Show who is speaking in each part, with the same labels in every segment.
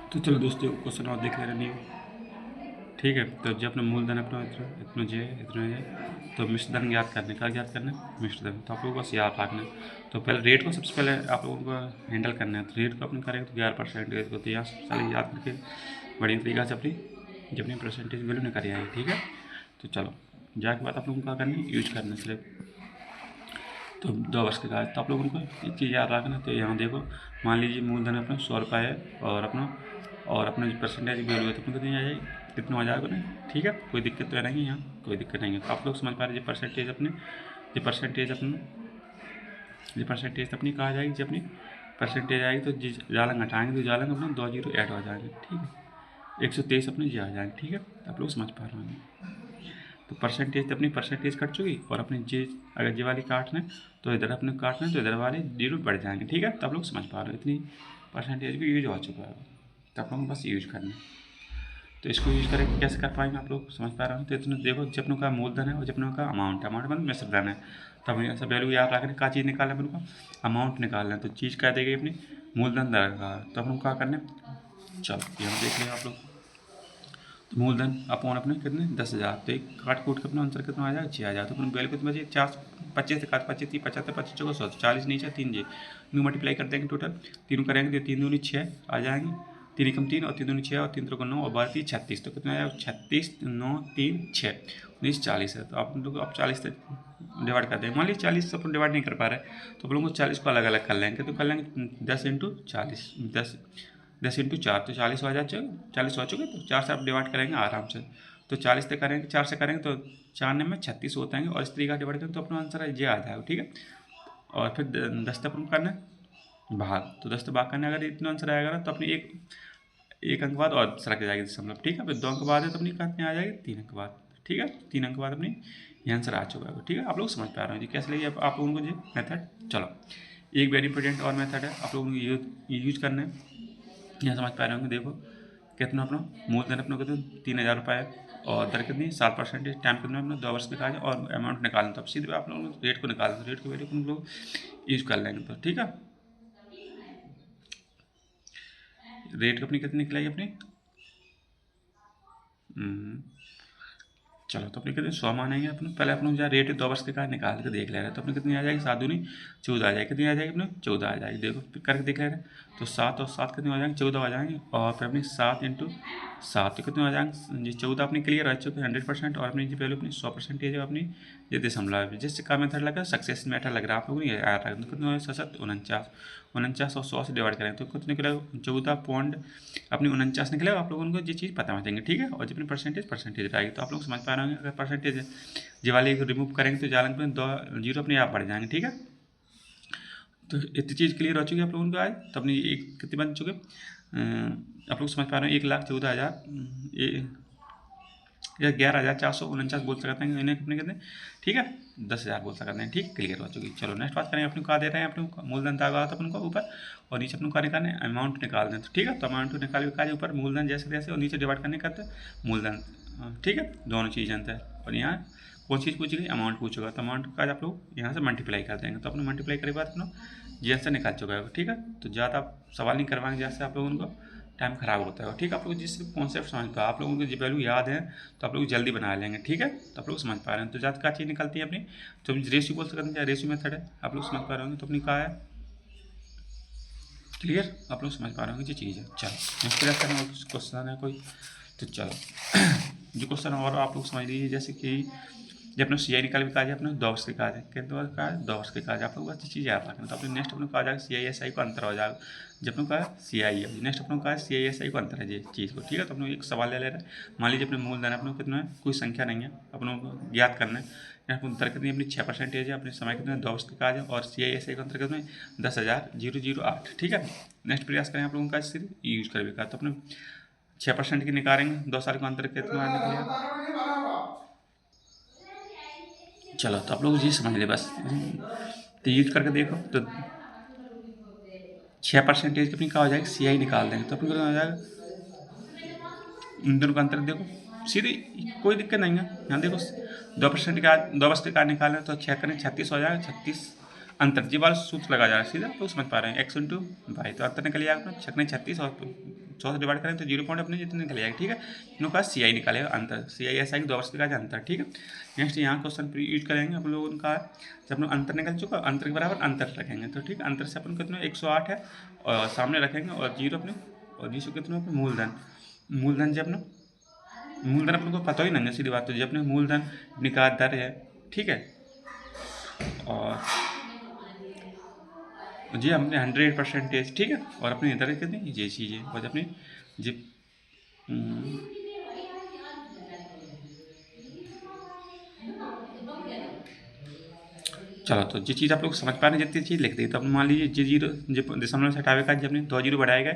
Speaker 1: तो चलो दोस्तों क्वेश्चन और देख ले रहे नहीं हो। ठीक है, तो जब अपना मूलधन अपना इतना जे इतना है तो मिश्रधन ज्ञात करने का ज्ञात करना मिश्रधन, तो आप लोगों को बस याद रखना है। तो पहले रेट को सबसे पहले आप लोगों को हैंडल करना है। तो रेट को अपन करेंगे तो 11% को, तो यहाँ सबसे पहले याद करके बढ़िया तरीका से अपनी परसेंटेज वैल्यू निकाली आएगी। ठीक है, तो चलो जाके बाद आप लोगों को क्या करना है, यूज करना है सिर्फ। तो 2 वर्ष के बाद तो आप लोगों को एक चीज़ याद रखना। तो यहाँ देखो, मान लीजिए मूलधन अपना 100 रुपये है और अपना जो परसेंटेज वैल्यू है तो अपने कितनी आ जाएगी, कितना आ जाएगा ना। ठीक है, कोई दिक्कत तो नहीं है, यहाँ कोई दिक्कत नहीं है। तो आप लोग समझ पा रहे हैं, जो परसेंटेज अपनी कहा जाएगी, जो अपनी परसेंटेज आएगी तो जिस जालंग हटाएंगे तो जालंग अपने 2 जीरो ऐड हो जाएंगे। ठीक है, 123 अपने जी आ जाएंगे। ठीक है, तो आप लोग समझ पा रहे हैं। तो परसेंटेज तो अपनी परसेंटेज कट चुकी, और अपनी जे अगर जे वाली काटना है तो इधर अपने काटना है तो इधर वाले जीरो बढ़ जाएंगे। ठीक है, तो आप लोग समझ पा रहे हो, इतनी परसेंटेज भी यूज हो चुका है। तो आप लोगों को बस यूज करना है। तो इसको यूज करके कैसे कर पाएंगे आप लोग समझ पा रहे हो। तो इतने देखो, जपनों का मूलधन है और जपनों का अमाउंट मतलब मिश्रधन है। तो हमें ऐसा वैल्यू याद रखने का चीज़ निकालना है, अपने को अमाउंट निकालना है। तो चीज़ क्या देगी अपनी, मूलधन दर। तो अपन को क्या करना है, चलो यहाँ देख लें आप लोग। तो मूलधन अपॉन अपने कितने 10,000, तो एक काट कूट के अपना आंसर कितना आ जाएगा 6,000। तो अपने वैल्यू कितनी बची 425 से काट 25 30 75 25 चौको 100 40 नीचे 3 जी न्यू मल्टीप्लाई कर देंगे। टोटल तीनों करेंगे तो 3 दूनी 6 आ जाएंगे, 3 एकम 3 और 3 दूनी 6 और 3 त्रिको 9 और 12 36। तो कितना आएगा 36 9 3 6 19 40 है। तो आप लोग आप 40 से डिवाइड कर देंगे। मान लीजिए 40 से अपन डिवाइड नहीं कर पा रहे तो आप लोगों को 40 को अलग अलग कर लेंगे। तो कर लेंगे 10 इंटू 40 10 इंटू 4 तो 40 हो जाए, 40 हो चुके। तो 4 से आप डिवाइड करेंगे आराम से। तो 40 से करेंगे 4 से करेंगे तो 4 में 36 होते हैं, और इस तरीका डिवाइड करेंगे तो अपना आंसर ये आ जाएगा। ठीक है, और फिर 10 तक करना है भाग। तो 10 भाग करने अगर इतना आंसर आएगा ना तो अपनी एक अंक बाद और सरक जाएगी दशमलव। ठीक है, फिर 2 अंक बाद है तो अपनी कितनी आ जाएगी 3 अंक बाद। ठीक है, 3 अंक बाद अपनी ये आंसर आ चुका है। ठीक है, आप लोग समझ पा रहे हो जी कैसे लगी आप लोगों को जी मेथड। चलो एक वेरी इंपॉर्टेंट और मेथड है, आप लोगों को यूज करना है। यहाँ समझ पा रहे होंगे, देखो कितना अपना मूलधन अपना कितना 3,000 रुपये है, और दर कितनी 7%, टाइम कितना अपना 2 वर्ष का है, और अमाउंट निकालना। तो अब सीधे आप लोग रेट को निकालें, तो रेट की वैल्यू को हम लोग यूज कर लेंगे। तो ठीक है, रेट अपनी कितनी निकलेगी अपनी चलो। तो अपने कितने 100 मानेंगे अपने, पहले अपने जहाँ रेट 2 वर्ष के का निकाल के देख ले रहे हैं। तो अपने कितनी आ जाएगी 7 दूनी 14 आ जाएगी। कितनी आ जाएगी अपने 14 आ जाएगी। देखो करके देख ले रहे हैं तो 7 और 7 कितने हो जाएंगे 14 आ जाएंगे, और फिर अपनी 7 इंटू 7 तो कितने हो जाएंगे जी 14 अपनी क्लियर रह चुके 100%, और अपनी जी वैल्यू अपनी 100% है अपनी ये दशमलव है। जिससे का मेथड लगा सक्सेस मेथड लग रहा है आप लोगों को ये आ रहा है। तो कितना है 49 49 और 100 से डिवाइड करें तो कितने निकलेगा 14 अपनी 49 निकलेगा। आप लोगों को ये चीज़ पता देंगे। ठीक है, और जितनी परसेंटेज आएगी तो आप लोग समझ पा रहे होंगे। अगर परसेंटेज जी वाले को रिमूव करेंगे तो जालंग में 2 जीरो अपने आप बढ़ जाएंगे। ठीक है, तो इतनी चीज़ क्लियर हो चुकी है आप लोगों को आज। तो अपनी एक कितने बन चुके आप लोग समझ पा रहे हैं 1,14,000 या 11,449 बोल सकते हैं इन्हें अपने कितने। ठीक है, 10,000 बोल सकते हैं। ठीक, क्लियर हो चुकी। चलो नेक्स्ट बात करेंगे अपने कहा दे रहे हैं अपने मूलधन दागा था अपन को ऊपर, और नीचे अपने का निकालने अमाउंट निकाल दें। तो ठीक है, तो अमाउंट निकाल के ऊपर मूलधन जैसे तैसे, और नीचे डिवाइड करने करते मूलधन। ठीक है, दोनों चीज़ जानते हैं। और यहाँ कौन चीज़ पूछेगी अमाउंट पूछेगा, तो अमाउंट का आप लोग यहाँ से मल्टीप्लाई कर देंगे। तो अपने मल्टीप्लाई करने के बाद अपना जी आंसर निकाल चुका है। ठीक है, तो ज़्यादा आप सवाल नहीं करवाएंगे जैसे आप लोगों को टाइम खराब होता है। ठीक है, आप लोग जिस कॉन्सेप्ट समझ पा आप लोगों को जो वैल्यू याद है तो आप लोग जल्दी बना लेंगे। ठीक है, तो आप लोग समझ पा रहे हैं। तो ज़्यादा क्या चीज़ निकलती है अपनी, तो रेशियो बोल सकते हैं, रेशियो मेथड है। आप लोग समझ पा रहे होंगे। तो अपनी कहा है क्लियर, आप लोग समझ पा रहे होंगे ये चीज़ है। चलो नेक्स्ट क्वेश्चन है कोई, तो चलो जो क्वेश्चन और आप लोग समझ लीजिए, जैसे कि जब अपने सी आई निकाल भी कहा जाए अपने 2 वर्ष के कहा जाए, कितने वर्ष का है 2 वर्ष के कहा जाए। आप लोग अच्छी चीज़ याद रखना। तो अपने नेक्स्ट अपने कहा जाएगा सी आई एस आई को अंतर हो जाएगा। जब अपने कहा सी आई है, नेक्स्ट अपने कहा सी आई एस आई को अंतर है ये चीज़ को। ठीक है, तो अपने एक सवाल ले रहे हैं। मान लीजिए अपने मूलधन अपने कितना है, कोई संख्या नहीं है, अपनों को ज्ञात करना है। यहाँ पर अंतर कितनी अपनी 6% है, अपने समय कितने 2 वर्ष के कहा जाए, और सी आई एस आई का अंतर कितने 10,008। ठीक है, नेक्स्ट प्रयास करें आप लोगों का सिर्फ यूज कर भी का। तो अपने 6% की निकालेंगे 2 साल का अंतर कितना निकलेगा। चलो तो आप लोग जी समझ ले बस। तो यूज करके देखो तो 6% की अपनी क्या हो जाएगी सी आई निकाल देंगे। तो अपनी कितना हो जाएगा, इन दोनों का अंतर देखो सीधी, कोई दिक्कत नहीं है। यहाँ देखो 2% का 2 वर्ष का निकालें तो 6 करें 36 हो जाएगा। 36 अंतर जी वाला सूत्र लगा जाएगा सीधा। तो समझ पा रहे हैं x इंटू भाई, तो अंतर निकल जाएगा अपना 6 36 और 100 से डिवाइड करें तो 0 पॉइंट अपने जितने निकल जाएगा, ठीक है। इनों का CI निकालेगा अंतर, CI ऐसा है कि 2 वर्ष का अंतर, ठीक है। नेक्स्ट यहाँ क्वेश्चन यूज करेंगे अपन लोग उनका, जब अपन अंतर निकल चुका अंतर के बराबर अंतर रखेंगे, तो ठीक, अंतर से अपन कितना 108 है और सामने रखेंगे और 0 अपने, और 0 कितना मूलधन, मूलधन जब अपना मूलधन अपन को पता ही नहीं है सीधी बात, तो जब अपने मूलधन निकाल दर है, ठीक है। और जी हमने 100%, ठीक है। और अपनी दर कितनी ये चीज़ें और अपनी जी चलो, तो जिस चीज़ आप लोग समझ पा रहे हैं जितनी चीज़ लिख दी, तो अपन मान लीजिए जी 0 जो दशमलव से हटावे का जब अपने 2 0 बढ़ाएगा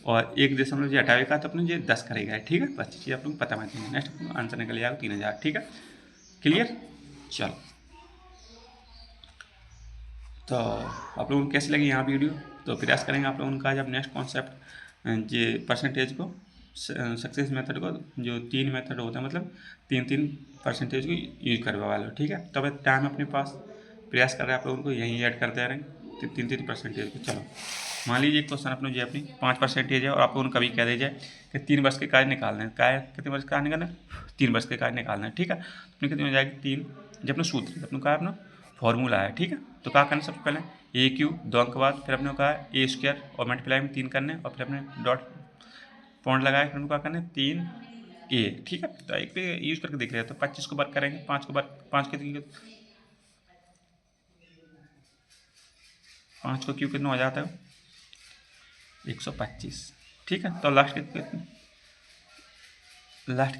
Speaker 1: और 1 दशमलव जो हटावे का तो अपने ये 10 करेगा, ठीक है। बस चीज़ आप लोग पता मान देंगे। नेक्स्ट आंसर निकल जाएगा 3000, ठीक है। क्लियर। चलो, तो आप लोगों को कैसी लगी यहाँ वीडियो, तो प्रयास करेंगे आप लोगों का जब नेक्स्ट कॉन्सेप्ट ये परसेंटेज को सक्सेस मेथड को, जो 3 मेथड होता है मतलब 3% को यूज करवा वाले, ठीक है। तब टाइम अपने पास प्रयास कर रहे हैं आप लोगों को यहीं ऐड करते रहेंगे 3% को। चलो, मान लीजिए एक क्वेश्चन अपने जो अपनी 5% है और आप लोगों को कभी कह दीजिए कि 3 वर्ष के कार्य निकालना है, कितने वर्ष का निकालना है, 3 वर्ष के कार्य निकालना है, ठीक है। अपने कितनी हो जाएगी 3, जब अपना सूत्र अपने कहा अपना फॉर्मूला है, ठीक है। तो क्या करना सबसे पहले AQ 2 अंक बाद, फिर अपने कहा A² और मल्टीप्लाई में 3 करने, और फिर अपने डॉट पॉइंट लगाया, फिर क्या करना 3A, ठीक है। तो एक पे यूज करके देख रहे हैं, तो 25 को वर्क करेंगे, 5 को वर्क, 5 के 5 को क्यू कितना हो जाता है 125, ठीक है। तो लास्ट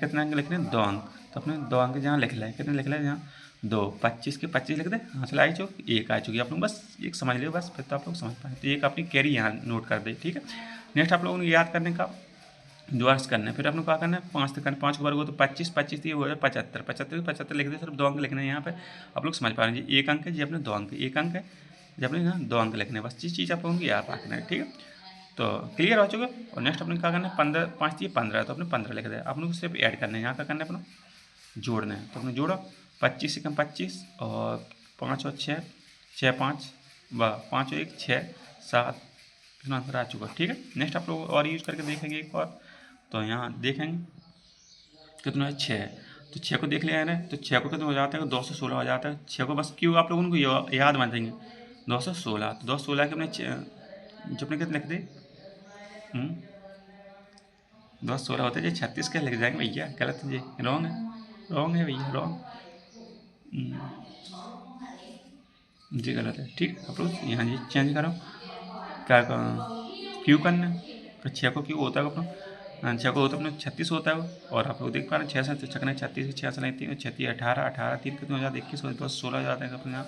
Speaker 1: कितना अंक लिख रहे हैं 2 अंक, तो अपने 2 अंक जहाँ लिख रहे हैं, कितने लिख रहे हैं यहाँ 2, 25 के 25 लिख दे, हासिल आई चुक 1 आ चुकी, आप लोग बस एक समझ लियो बस, फिर तो आप लोग समझ पाए। तो एक अपनी कैरी यहाँ नोट कर दे, ठीक है। नेक्स्ट आप लोगों ने याद करने का द्वार्स करना है, फिर अपने क्या करना है 5 तक करना, 5 को वर्ग हो तो 25, 25 ये हो जाए 75, 75 लिख दे, सिर्फ 2 अंक लिखने हैं यहाँ पे, आप लोग समझ पा रहे हैं जी 1 अंक है जी अपने 2 अंक, 1 अंक है जब अपने यहाँ 2 अंक लिखने हैं, बस इस चीज़ आप लोगों को याद रखना है, ठीक है। तो क्लियर हो चुका। और नेक्स्ट अपने क्या करना है 15, 5 15 है तो अपने 15 लिख दे, अपने को सिर्फ ऐड करना है, यहाँ क्या करना है अपना जोड़ना है, तो अपने जोड़ो 25 से कम 25 और 5 और 6, 6 5 व 5 और 1 6 7, इतना आंसर आ चुका, ठीक है। नेक्स्ट आप लोग और यूज करके देखेंगे एक और, तो यहाँ देखेंगे कितना है 6, तो 6 को देख लिया है ना, तो 6 को कितना हो जाता है 216 हो जाता है, 6 को बस क्यों आप लोगों को याद मान देंगे 216, तो 216 के अपने जो अपने कितने लिख दे 216 होते हैं 36 के लिख जाएंगे भैया, गलत है जी, रॉन्ग है भैया, रॉन्ग जी, गलत है, ठीक। आप लोग यहाँ जी चेंज करो, क्या क्यों करना है, तो 6 को क्यों होता है अपना 6 को होता है अपना 36 होता है वो, और आप लोग देख पा रहे हैं 6 से चकने 36, 6 से 3 36 18, 18 3 कितने हो जाते 21 हो, 16 हो जाते हैं अपने यहाँ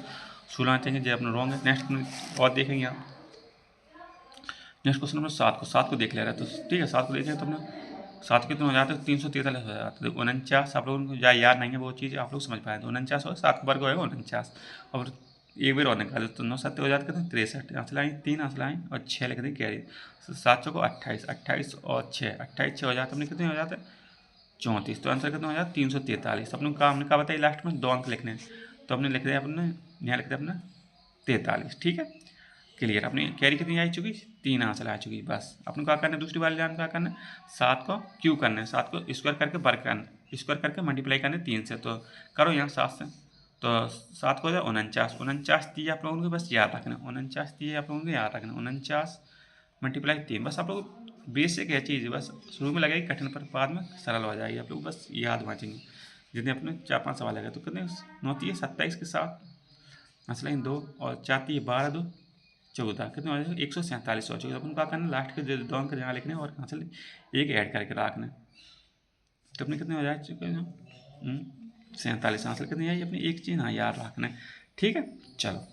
Speaker 1: 16 चाहिए जो अपना रॉन्ग है। नेक्स्ट और देखेंगे यहाँ, नेक्स्ट क्वेश्चन नंबर 7 को देख ले रहा है, तो ठीक है 7 को देखें तो अपने 7 कितने हो जाते हैं 343 हो जाते हैं, 49 आप लोगों को याद नहीं है वो चीज़ आप लोग समझ पाए, तो 49 हो 7 वर्ग होगा 49, और एक बार और निकाले तो 9 7 हो जाते कितने 63, आंसर लाइन 3 आंसर लाइन और 6 लिख दें कैरी, 7 को 28, 28 और 6, 28 6 हो जाते अपने कितने हो जाते 34, तो आंसर कितना हो जाता 343। अपने का हमने कहा बताइए लास्ट में 2 अंक लिखने हैं, तो हमने लिख दिया अपने यहाँ लिख दिया अपना 43, ठीक है। क्लियर। अपनी कैरी कितनी आ चुकी 3 आंसर आ चुकी, बस अपने क्या करना है दूसरी बार जान क्या करना है 7 को क्यू करना है, 7 को स्क्वायर करके वर्ग करना, स्क्वायर करके मल्टीप्लाई करना है 3 से, तो करो यहाँ 7 से, तो 7 को हो जाए 49, 49 तीन आप लोगों को बस याद रखना, 49 तीन आप लोगों को याद रखना, 49 मल्टीप्लाई 3, बस आप लोग बेसिक है चीज़, बस शुरू में लगेगी कठिन पर बाद में सरल हो जाएगी, आप लोग बस याद वाँचेंगे। जितने अपने 4 5 सवाल आएगा तो कितने 9 3 27 के साथ मसला 2 और 4 3 12 2 14 कितने हो जाएगा 147 हो चुके, अपन क्या करना लास्ट के 2 अंक जहाँ लिखने और कहाँ से एक ऐड करके रखना, तो अपने कितने हो जाए चुके हैं 47 आंसर कितनी आई अपनी एक चीज़ हाँ याद रखना है, ठीक है। चलो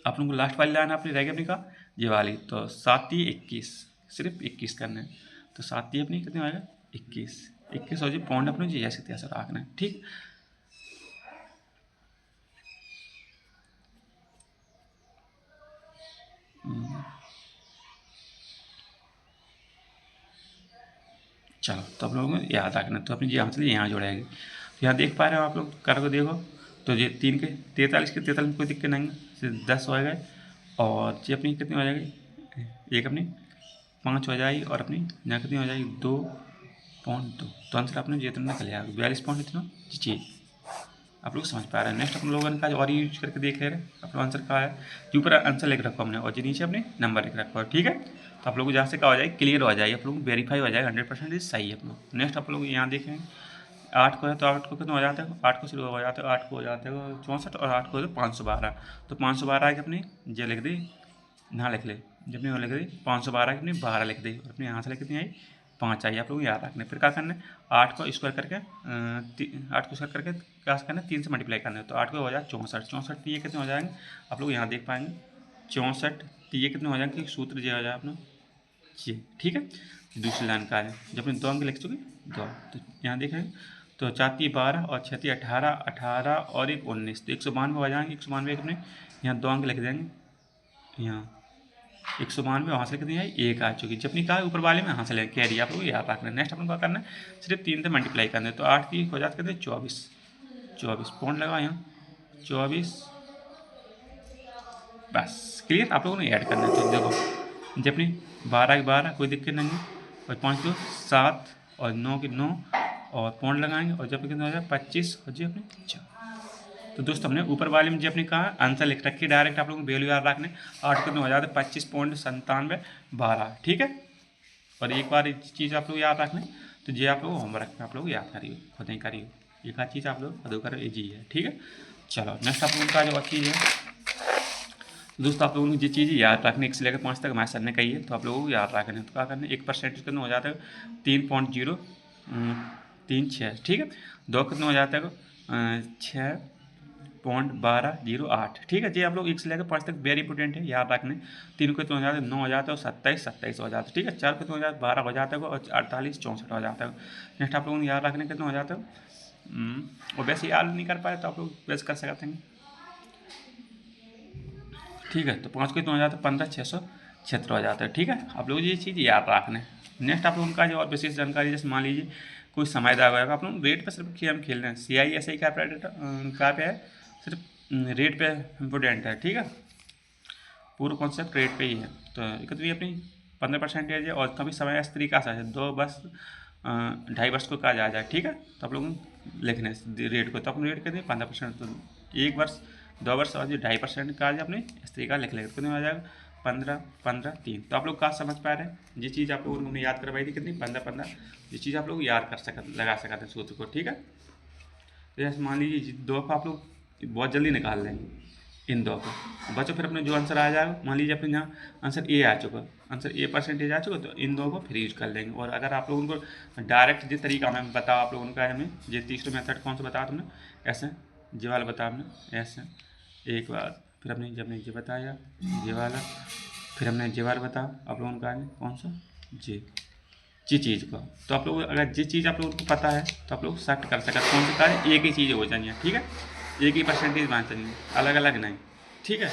Speaker 1: आप लोगों को लास्ट वाली लाइन अपनी रह गई अपनी का ये वाली, तो 7 3 21 सिर्फ 21 करना है, तो 7 3 अपनी कितने आएगा 21, 21 हो जाए पॉइंट अपने जी ऐसे तैसे रखना है, ठीक। चलो तो आप लोगों को याद रखना, तो अपनी जी आंसर यहाँ जोड़ेगी, तो यहाँ देख पा रहे हो आप लोग कर को देखो, तो ये 3 के 43 में कोई दिक्कत नहीं है, 10 हो गए, और ये अपनी कितनी हो जाएगी एक अपनी 5 हो जाएगी और अपनी यहाँ कितनी हो जाएगी 2.2। तो आंसर अपने जितना निकल आएगा 42 पॉइंट इतना चीज़। आप लोग समझ पा रहे हैं। नेक्स्ट अपन लोगों ने कहा और यूज करके देख ले रहे हैं अपना आंसर कहा है कि ऊपर आंसर लिख रखा हमने और जो नीचे अपने नंबर लिख रखा है, ठीक है। तो आप लोग को जहाँ से क्या हो जाएगी क्लियर हो जाएगी, आप लोग वेरीफाई हो जाएगा 100% सही है अपना। नेक्स्ट आप लोग यहाँ देखें 8 को है तो 8 को कितना हो जाता है 8 को शुरू हो जाता है 8 को हो जाता है 64 और 8 को हो 512। तो 512 है कि अपनी ये लिख दी यहाँ लिख ले जब नहीं लिख दी 512 की अपनी 12 लिख दी और अपने यहाँ से लिख कितनी आई 5 आई। आप लोग याद रखने फिर क्या करना है 8 को स्क्वायर करके 8 को स्क्वायर करके क्या करना है 3 से मल्टीप्लाई करना है। तो 8 को हो जाए 64 64 ये कितने हो जाएंगे आप लोग यहाँ देख पाएंगे 64 ये कितने हो जाएंगे सूत्र ये हो जाए अपना ये, ठीक है। दूसरी लाइन का है जब अपने 2 अंक लिख चुके 2 तो यहाँ देखेंगे तो 4 12 और 6 18 18 और 1 19 तो 192 हो जाएंगे। 192 अपने यहाँ 2 अंक लिख देंगे यहाँ 192 वहाँ से कितनी आई 1 आ चुकी जब कहा ऊपर वाले में यहाँ से लेके कैरी आप लोग याद रखना है। नेक्स्ट अपन को करना है सिर्फ 3 से मल्टीप्लाई करना है तो 8 की हो जाते कितने 24 पॉइंट लगा यहाँ 24 बस क्लियर। आप लोगों ने ऐड करना है तो देखो जब 12 की 12 कोई दिक्कत नहीं है और 5 2 7 और 9 की 9 और पॉइंट लगाएंगे और जब कितना हो जाए 25 हो जाए अपने 4। तो दोस्तों हमने ऊपर वाले में जो अपने कहा आंसर लिख रखी डायरेक्ट आप लोगों को वैल्यू याद रखने 8 कितने हो जाते 25.9712, ठीक है। और एक बार चीज़ आप लोग याद रखना तो ये आप लोग होमवर्क में आप लोग याद करिए खुद ही करिए एक आध चीज़ आप लोग खुद कर जी है, ठीक है। चलो नेक्स्ट आप लोगों का जो चीज़ है दोस्तों आप लोगों को ये चीज़ याद रखने 1 से लेकर 5 तक हमारे सर ने कही है तो आप लोगों को याद रखना है। तो क्या करना है 1% कितना हो जाता है 3.036, ठीक है। 2 कितना हो जाता है 6.1208, ठीक है। जी आप लोग 1 से लेकर 5 तक वेरी इंपॉर्टेंट है याद रखने। 3 को कितना हो जाता है 9 हो जाता है और 27 हो जाता है, ठीक है। 4 कितना हो जाता है 12 हो जाता है और 48 64 हो जाता है। नेक्स्ट आप लोगों ने याद रखने कितना हो जाता है और वैसे याद नहीं कर पाए तो आप लोग वैसे कर सकते हैं, ठीक है। तो 5 को कितना हो जाता है 15,676 हो जाता है, ठीक है। आप लोग ये चीज़ याद रखना है। नेक्स्ट आप लोगों का जो और विशेष जानकारी जैसे मान लीजिए कोई समझदार होगा आप लोग रेट पे सिर्फ गेम खेल रहे हैं CISI का पे है सिर्फ रेट पे इम्पोर्टेंट है, ठीक है। पूरा कॉन्सेप्ट रेट पे ही है। तो कितनी अपनी 15% है और कभी समय इस तरीका से है 2 वर्ष 2.5 वर्ष को कहा जाए, ठीक है। तो आप लोग लिखने रेट को तो अपने रेट कहते हैं 15%। तो 1 वर्ष 2 वर्ष और जो 2.5% का अपने इस तरीका लिख लेंगे कितने हो जाएगा 15 15 3। तो आप लोग कहाँ समझ पा रहे हैं ये चीज़ आप लोगों ने याद करवाई थी कितनी 15 15 ये चीज़ आप लोग याद कर सकते लगा सकते हैं सूत्र को, ठीक है। तो जैसे मान लीजिए 2 को आप लोग बहुत जल्दी निकाल लेंगे इन 2 को बच्चों फिर अपने जो आंसर आ जाएगा मान लीजिए अपने यहाँ आंसर A आ चुका आंसर A% आ चुका तो इन 2 को फिर यूज कर लेंगे। और अगर आप लोगों को डायरेक्ट जिस तरीका हमें बताओ आप लोगों का हमें ये तीसरा मेथड कौन सा बताया तुमने ऐसे ये वाला बताया हमने ऐसे एक बार फिर हमने जब ने ये बताया ये वाला फिर हमने ये वाला बताया आप लोगों का कौन सा जी चीज़ का। तो आप लोग अगर जिस चीज़ आप लोगों को पता है तो आप लोग सेलेक्ट कर सकते कौन सा कार्य एक ही चीज़ हो चाहिए, ठीक है। एक ही % मान चाहिए अलग अलग नहीं, ठीक है।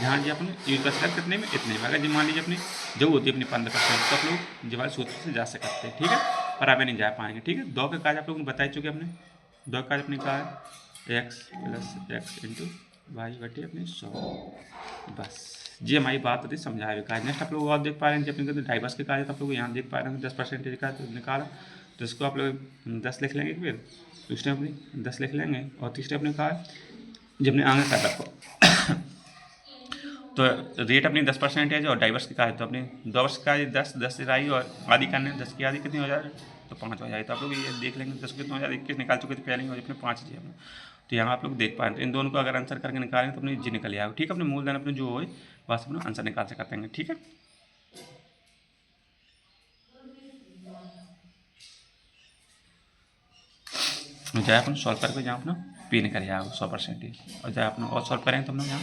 Speaker 1: जहाँ जी अपने यूज कर सकते कितने में इतने में अगर जी मान लीजिए अपनी जो होती है अपनी 15% तो आप लोग जो वाले सूत्र से जा सकते हैं, ठीक है। पर आप नहीं जा पाएंगे, ठीक है। 2 का कार्य आप लोगों को बता चुके अपने 2 का कार्य अपने कहा है x + x × y बटे अपने 100 बस जी हमारी बात होती समझाए कार्य। नेक्स्ट आप लोग और देख पा रहे हैं जब अपने डाइवर्स के कार्य तो आप लोग यहाँ देख पा रहे हैं 10% का तो निकाला तो इसको आप लोग 10 लिख लेंगे फिर दूसरे अपने 10 लिख लेंगे और तीसरे अपने कहा जब अपने आगे कर रखो तो रेट अपनी 10% और डाइवर्स की कार्य तो अपने 2 वर्ष का 10 से आई और आधी करने 10 की आधी कितनी हो जाए तो 5 हो जाए। तो आप लोग ये देख लेंगे 10 कितना हो जाए 21 निकाल चुके थे पहले ही और अपने 5 जी अपने। तो यहाँ आप लोग देख पा रहे हैं तो इन दोनों को अगर आंसर करके निकालेंगे तो अपने जी निकल आएगा, ठीक है। अपने मूलधन अपने जो हो बस अपना आंसर निकाल सकते हैं, ठीक है। जाए अपन सॉल्व करके जहाँ अपना P निकल जाएगा 100% और जहाँ अपना और सॉल्व करेंगे तो अपना यहाँ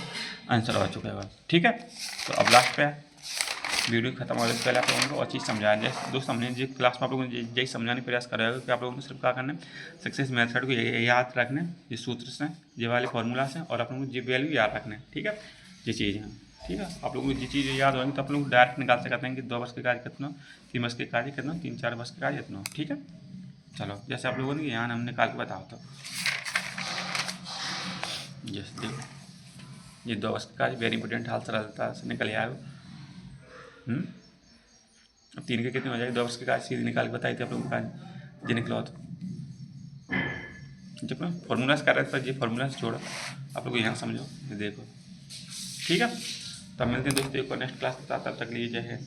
Speaker 1: आंसर हो चुका है, ठीक है। तो अब लास्ट पे वीडियो खत्म होने से पहले आप लोगों को और चीज़ समझाया जाए दोस्तों हमने जो क्लास में आप लोगों को यही समझाने का प्रयास कर रहे हो कि आप लोगों को सिर्फ क्या करना है सक्सेस मेथड को याद रखना है ये सूत्र से ये वाले फॉर्मूला से और आप लोगों को ये वैल्यू याद रखना है, ठीक है। ये चीज़ है, ठीक है। आप लोगों को ये चीज़ याद होंगी तो आप लोग डायरेक्ट निकाल सकते हैं कि 2 वर्ष के कार्य कितना 3 वर्ष के कार्य कितना 3-4 वर्ष के कार्य कितना, ठीक है। चलो जैसे आप लोगों ने यहाँ हम निकाल के बताओ तो जैसे देखो ये 2 वर्ष का कार्य वेरी इंपॉर्टेंट हाल सरलता से निकल आएगा अब 3 के कितने हो जाएगी, 2x की काज सीधी निकाल के बताई थी आप लोगों को काज जी निकला तो जब ना फॉर्मूला से कर रहे थे ये फॉर्मूला से छोड़ो, आप लोग यहाँ समझो, ये देखो। ठीक है, तो मिलते हैं दोस्तों एक और नेक्स्ट क्लास के साथ, तब तक लिए जय है।